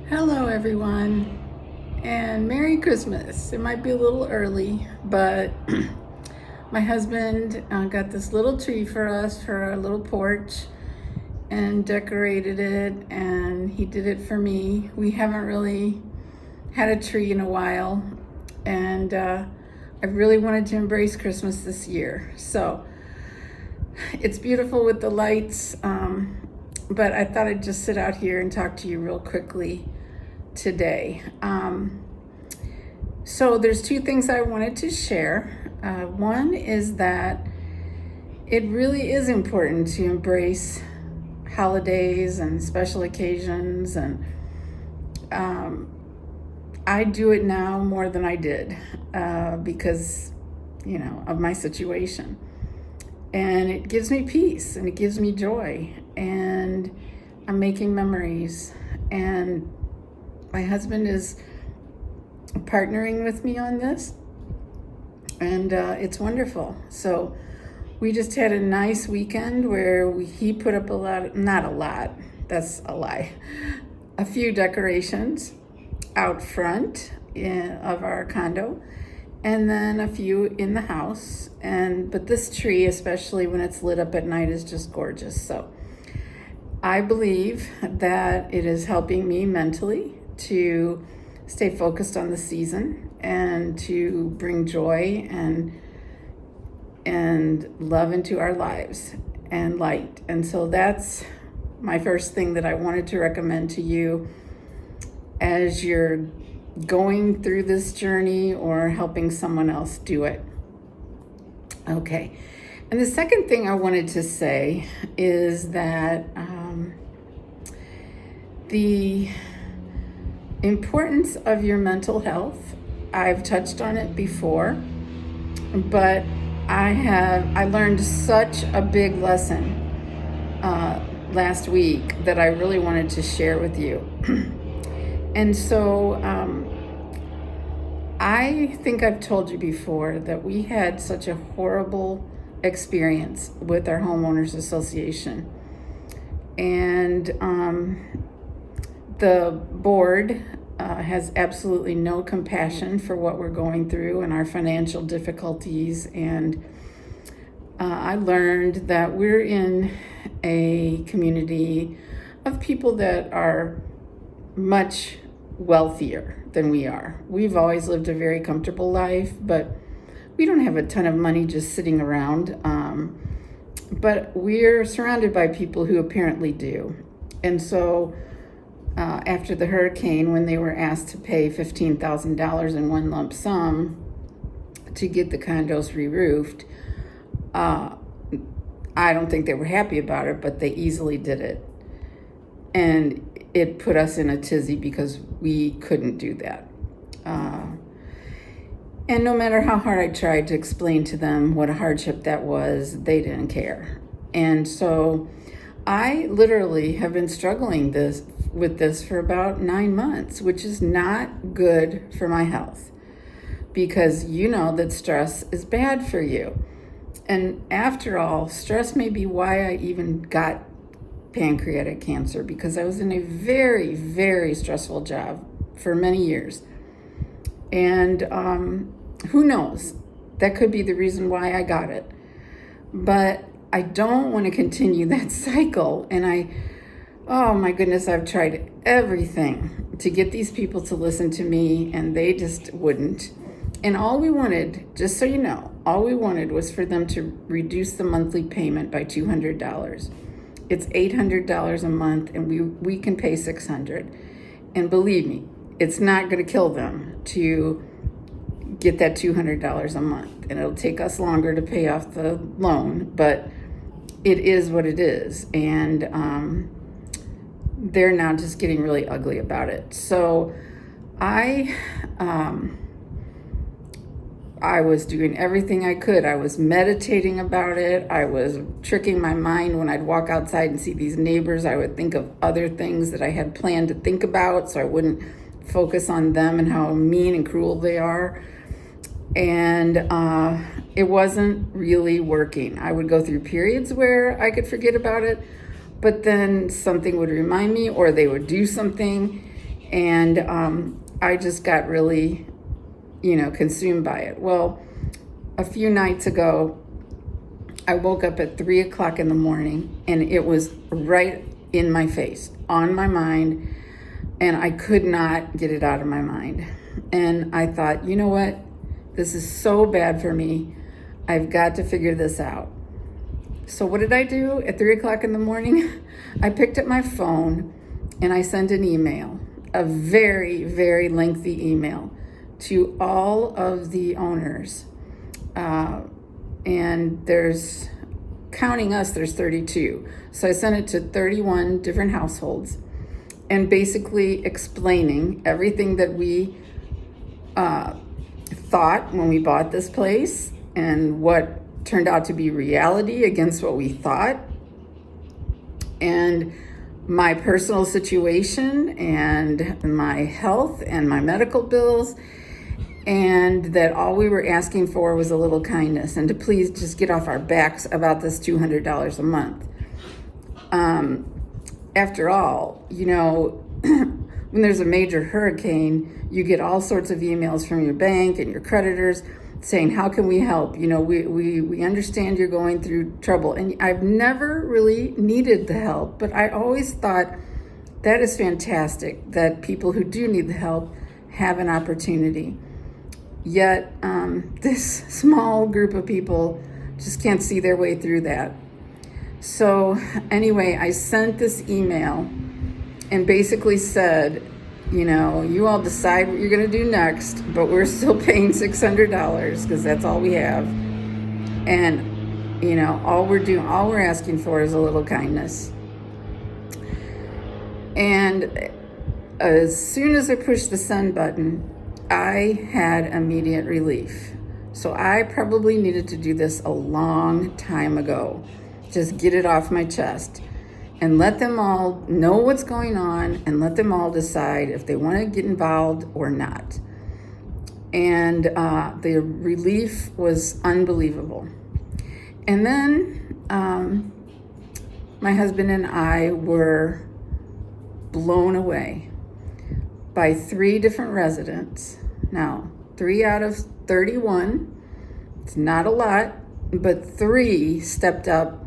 Hello, everyone, and Merry Christmas. It might be a little early, but my husband got this little tree for us for our little porch and decorated it, and he did it for me. We haven't really had a tree in a while, and I really wanted to embrace Christmas this year. So it's beautiful with the lights, but I thought I'd just sit out here and talk to you real quickly today. So there's two things I wanted to share. One is that it really is important to embrace holidays and special occasions, and I do it now more than I did because, of my situation. And it gives me peace and it gives me joy, and I'm making memories, and my husband is partnering with me on this, and it's wonderful. So we just had a nice weekend where he put up not a lot, that's a lie, a few decorations out front of our condo, and then a few in the house. But this tree, especially when it's lit up at night, is just gorgeous. So I believe that it is helping me mentally to stay focused on the season and to bring joy and love into our lives and light. And so that's my first thing that I wanted to recommend to you as you're going through this journey or helping someone else do it. Okay. And the second thing I wanted to say is that the importance of your mental health, I've touched on it before, but I learned such a big lesson last week that I really wanted to share with you. And so I think I've told you before that we had such a horrible experience with our homeowners association, and the board has absolutely no compassion for what we're going through and our financial difficulties. And I learned that we're in a community of people that are much wealthier than we are. We've always lived a very comfortable life, but we don't have a ton of money just sitting around. But we're surrounded by people who apparently do. And so after the hurricane, when they were asked to pay $15,000 in one lump sum to get the condos re-roofed, I don't think they were happy about it, but they easily did it. And it put us in a tizzy because we couldn't do that. And no matter how hard I tried to explain to them what a hardship that was, they didn't care. And so I literally have been struggling with this for about 9 months, which is not good for my health, because you know that stress is bad for you. And after all, stress may be why I even got pancreatic cancer, because I was in a very, very stressful job for many years. And who knows? That could be the reason why I got it. But I don't want to continue that cycle. And oh my goodness, I've tried everything to get these people to listen to me, and they just wouldn't. And all we wanted, just so you know, all we wanted was for them to reduce the monthly payment by $200. It's $800 a month, and we can pay $600. And believe me, it's not going to kill them to get that $200 a month. And it'll take us longer to pay off the loan, but it is what it is. And they're now just getting really ugly about it. So I was doing everything I could. I was meditating about it. I was tricking my mind. When I'd walk outside and see these neighbors, I would think of other things that I had planned to think about so I wouldn't focus on them and how mean and cruel they are. And it wasn't really working. I would go through periods where I could forget about it, but then something would remind me, or they would do something, And I just got really, consumed by it. Well, a few nights ago, I woke up at 3 o'clock in the morning, and it was right in my face, on my mind, and I could not get it out of my mind. And I thought, you know what? This is so bad for me. I've got to figure this out. So what did I do at 3 o'clock in the morning? I picked up my phone and I sent an email, a very, very lengthy email to all of the owners. And there's, counting us, there's 32. So I sent it to 31 different households and basically explaining everything that we thought when we bought this place and what turned out to be reality against what we thought, and my personal situation and my health and my medical bills, and that all we were asking for was a little kindness and to please just get off our backs about this $200 a month. After all, when there's a major hurricane, you get all sorts of emails from your bank and your creditors saying, how can we help? We understand you're going through trouble. And I've never really needed the help, but I always thought that is fantastic that people who do need the help have an opportunity. Yet this small group of people just can't see their way through that. So anyway, I sent this email and basically said, you all decide what you're going to do next, but we're still paying $600 because that's all we have. And, all we're asking for is a little kindness. And as soon as I pushed the send button, I had immediate relief. So I probably needed to do this a long time ago. Just get it off my chest and let them all know what's going on and let them all decide if they want to get involved or not. And the relief was unbelievable. And then my husband and I were blown away by 3 different residents. Now, 3 out of 31, it's not a lot, but 3 stepped up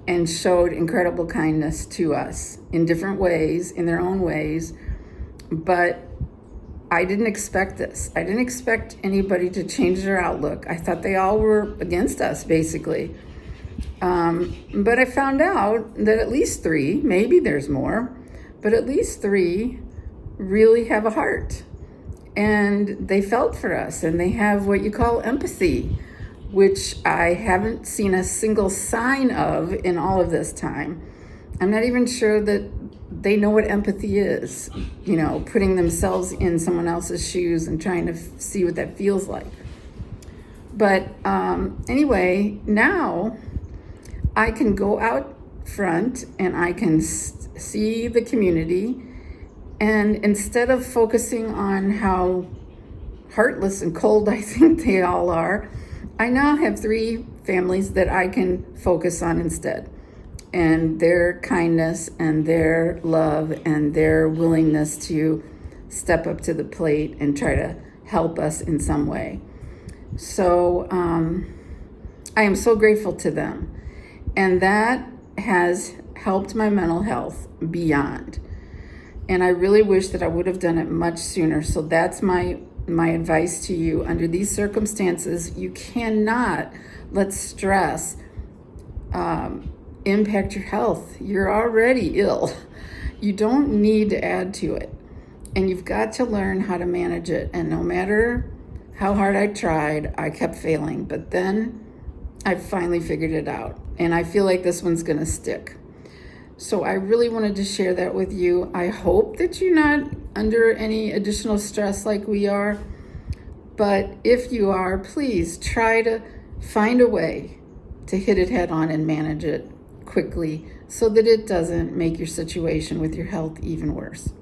and showed incredible kindness to us in different ways, in their own ways. But I didn't expect this. I didn't expect anybody to change their outlook. I thought they all were against us, basically. But I found out that at least 3, maybe there's more, but at least 3 really have a heart. And they felt for us, and they have what you call empathy, which I haven't seen a single sign of in all of this time. I'm not even sure that they know what empathy is, putting themselves in someone else's shoes and trying to see what that feels like. But anyway, now I can go out front and I can see the community, and instead of focusing on how heartless and cold I think they all are, I now have 3 families that I can focus on instead, and their kindness and their love and their willingness to step up to the plate and try to help us in some way. So I am so grateful to them, and that has helped my mental health beyond. And I really wish that I would have done it much sooner. So that's my advice to you. Under these circumstances, you cannot let stress impact your health. You're already ill. You don't need to add to it. And you've got to learn how to manage it. And no matter how hard I tried, I kept failing. But then I finally figured it out. And I feel like this one's going to stick. So I really wanted to share that with you. I hope that you're not under any additional stress like we are. But if you are, please try to find a way to hit it head on and manage it quickly so that it doesn't make your situation with your health even worse.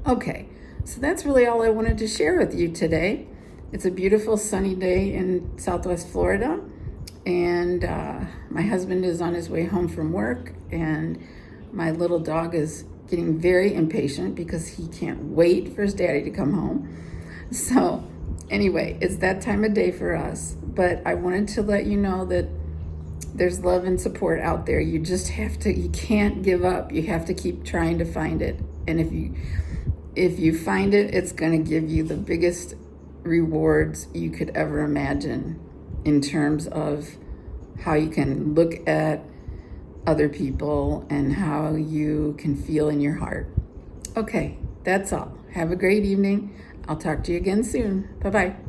Okay, so that's really all I wanted to share with you today. It's a beautiful sunny day in Southwest Florida. And my husband is on his way home from work, and my little dog is getting very impatient because he can't wait for his daddy to come home. So anyway, it's that time of day for us. But I wanted to let you know that there's love and support out there. You just have to, you can't give up. You have to keep trying to find it. And if you find it, it's going to give you the biggest rewards you could ever imagine in terms of how you can look at other people and how you can feel in your heart. Okay, that's all. Have a great evening. I'll talk to you again soon. Bye-bye.